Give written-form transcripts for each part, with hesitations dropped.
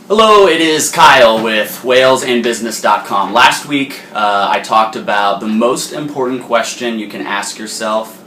Hello, it is Kyle with whalesandbusiness.com. Last week I talked about the most important question you can ask yourself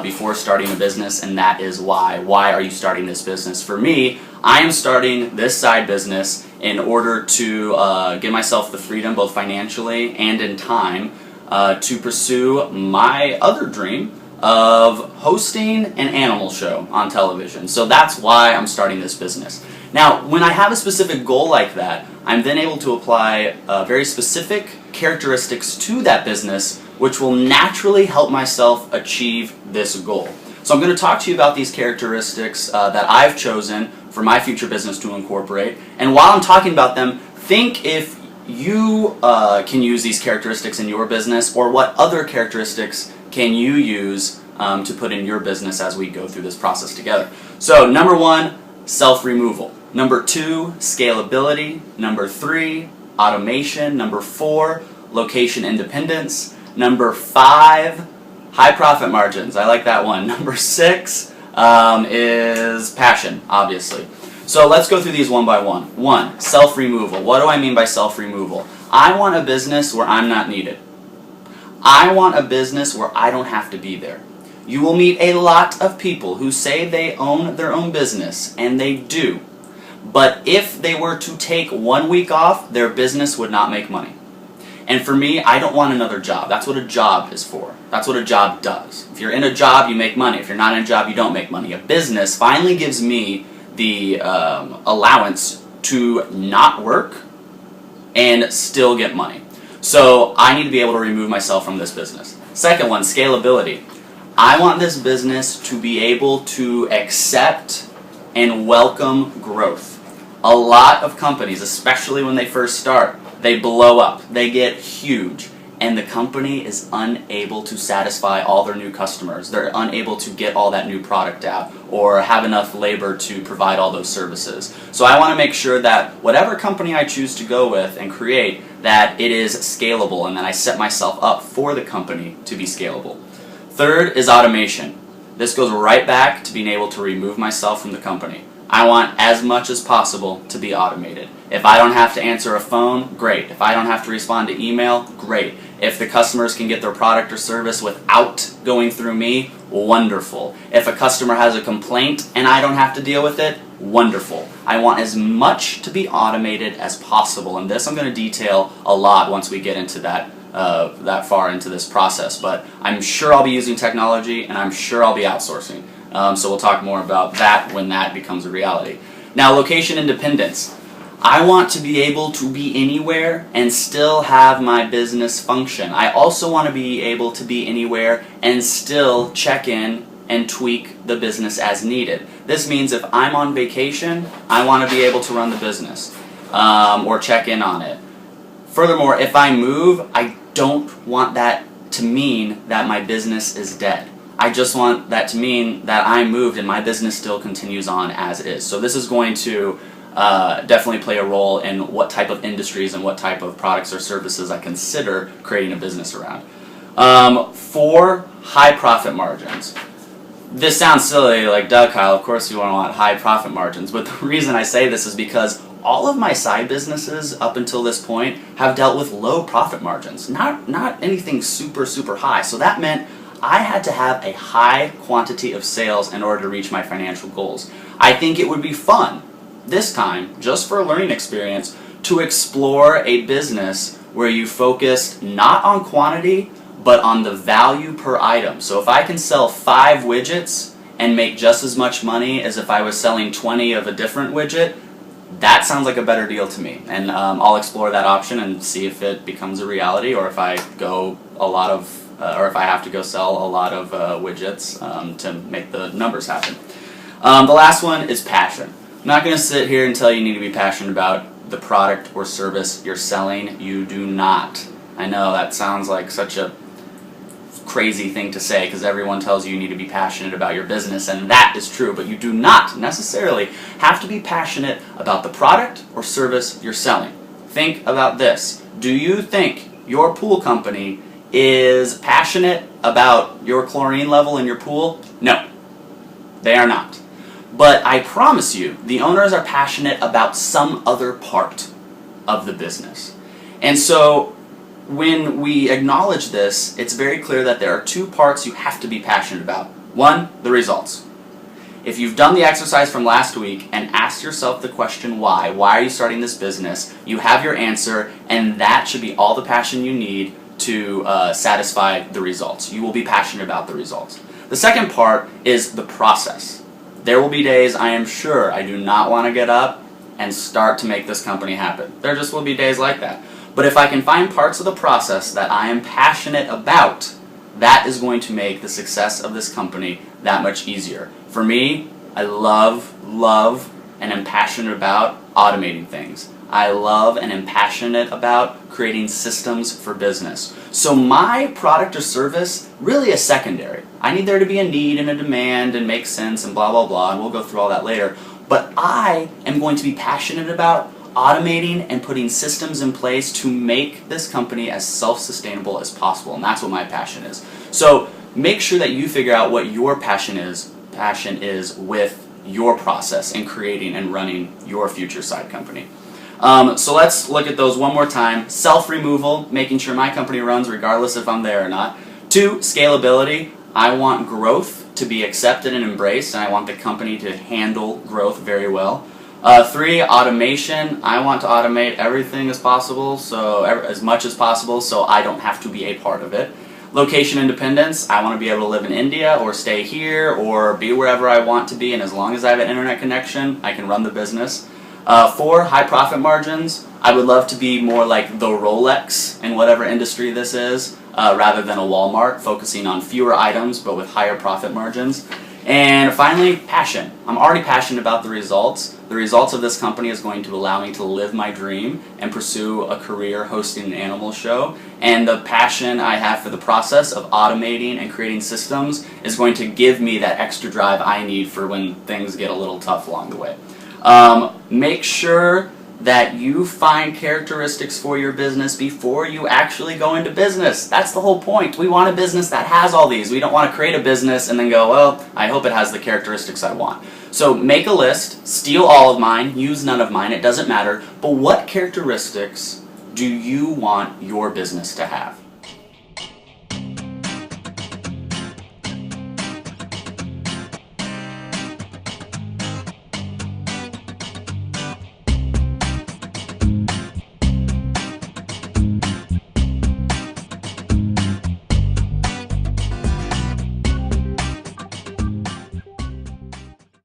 before starting a business, and that is why. Why are you starting this business? For me, I am starting this side business in order to give myself the freedom, both financially and in time, to pursue my other dream of hosting an animal show on television. So that's why I'm starting this business. Now, when I have a specific goal like that, I'm then able to apply very specific characteristics to that business, which will naturally help myself achieve this goal. So I'm going to talk to you about these characteristics that I've chosen for my future business to incorporate. And while I'm talking about them, think if you can use these characteristics in your business, or what other characteristics can you use to put in your business as we go through this process together. So number one, self-removal. Number two, scalability. Number three, automation. Number four, location independence. Number five, high profit margins. I like that one. Number six is passion, obviously. So let's go through these one by one. One, self-removal. What do I mean by self-removal? I want a business where I'm not needed. I want a business where I don't have to be there. You will meet a lot of people who say they own their own business, and they do. But if they were to take 1 week off, their business would not make money. And for me, I don't want another job. That's what a job is for. That's what a job does. If you're in a job, you make money. If you're not in a job, you don't make money. A business finally gives me the allowance to not work and still get money. So I need to be able to remove myself from this business. Second one, scalability. I want this business to be able to accept and welcome growth. A lot of companies, especially when they first start, they blow up, they get huge, and the company is unable to satisfy all their new customers. They're unable to get all that new product out or have enough labor to provide all those services. So I want to make sure that whatever company I choose to go with and create, that it is scalable, and that I set myself up for the company to be scalable. Third is automation. This goes right back to being able to remove myself from the company. I want as much as possible to be automated. If I don't have to answer a phone, great. If I don't have to respond to email, great. If the customers can get their product or service without going through me, wonderful. If a customer has a complaint and I don't have to deal with it, wonderful. I want as much to be automated as possible, and this I'm going to detail a lot once we get into that far into this process, but I'm sure I'll be using technology, and I'm sure I'll be outsourcing. So we'll talk more about that when that becomes a reality. Now, location independence. I want to be able to be anywhere and still have my business function. I also want to be able to be anywhere and still check in and tweak the business as needed. This means if I'm on vacation, I want to be able to run the business or check in on it. Furthermore, if I move, I don't want that to mean that my business is dead. I just want that to mean that I moved and my business still continues on as is. So this is going to definitely play a role in what type of industries and what type of products or services I consider creating a business around. 4, high profit margins. This sounds silly, like, duh, Kyle, of course you want high profit margins, but the reason I say this is because all of my side businesses up until this point have dealt with low profit margins, not anything super, super high. So that meant I had to have a high quantity of sales in order to reach my financial goals. I think it would be fun, this time, just for a learning experience, to explore a business where you focus not on quantity, but on the value per item. So if I can sell 5 widgets and make just as much money as if I was selling 20 of a different widget, that sounds like a better deal to me. And I'll explore that option and see if it becomes a reality, or if I go or if I have to go sell a lot of widgets to make the numbers happen. The last one is passion. I'm not going to sit here and tell you need to be passionate about the product or service you're selling. You do not. I know that sounds like such a crazy thing to say, because everyone tells you need to be passionate about your business, and that is true, but you do not necessarily have to be passionate about the product or service you're selling. Think about this. Do you think your pool company is passionate about your chlorine level in your pool? No, they are not. But I promise you, the owners are passionate about some other part of the business. And so when we acknowledge this, it's very clear that there are two parts you have to be passionate about. One, the results. If you've done the exercise from last week and asked yourself the question why are you starting this business, you have your answer, and that should be all the passion you need to satisfy the results. You will be passionate about the results. The second part is the process. There will be days, I am sure, I do not want to get up and start to make this company happen. There just will be days like that. But if I can find parts of the process that I am passionate about, that is going to make the success of this company that much easier. For me, I love, and am passionate about automating things. I love and am passionate about creating systems for business. So my product or service really is secondary. I need there to be a need and a demand and make sense and blah, blah, blah, and we'll go through all that later. But I am going to be passionate about automating and putting systems in place to make this company as self-sustainable as possible, and that's what my passion is. So make sure that you figure out what your passion is with your process in creating and running your future side company. So let's look at those one more time. Self-removal, making sure my company runs regardless if I'm there or not. 2, scalability. I want growth to be accepted and embraced, and I want the company to handle growth very well. 3, automation. I want to automate everything as possible, as much as possible, so I don't have to be a part of it. Location independence. I want to be able to live in India or stay here or be wherever I want to be, and as long as I have an internet connection, I can run the business. 4, high profit margins. I would love to be more like the Rolex in whatever industry this is, rather than a Walmart, focusing on fewer items but with higher profit margins. And finally, passion. I'm already passionate about the results. The results of this company is going to allow me to live my dream and pursue a career hosting an animal show. And the passion I have for the process of automating and creating systems is going to give me that extra drive I need for when things get a little tough along the way. Make sure that you find characteristics for your business before you actually go into business. That's the whole point. We want a business that has all these. We don't want to create a business and then go, well, I hope it has the characteristics I want. So make a list, steal all of mine, use none of mine, it doesn't matter, but what characteristics do you want your business to have?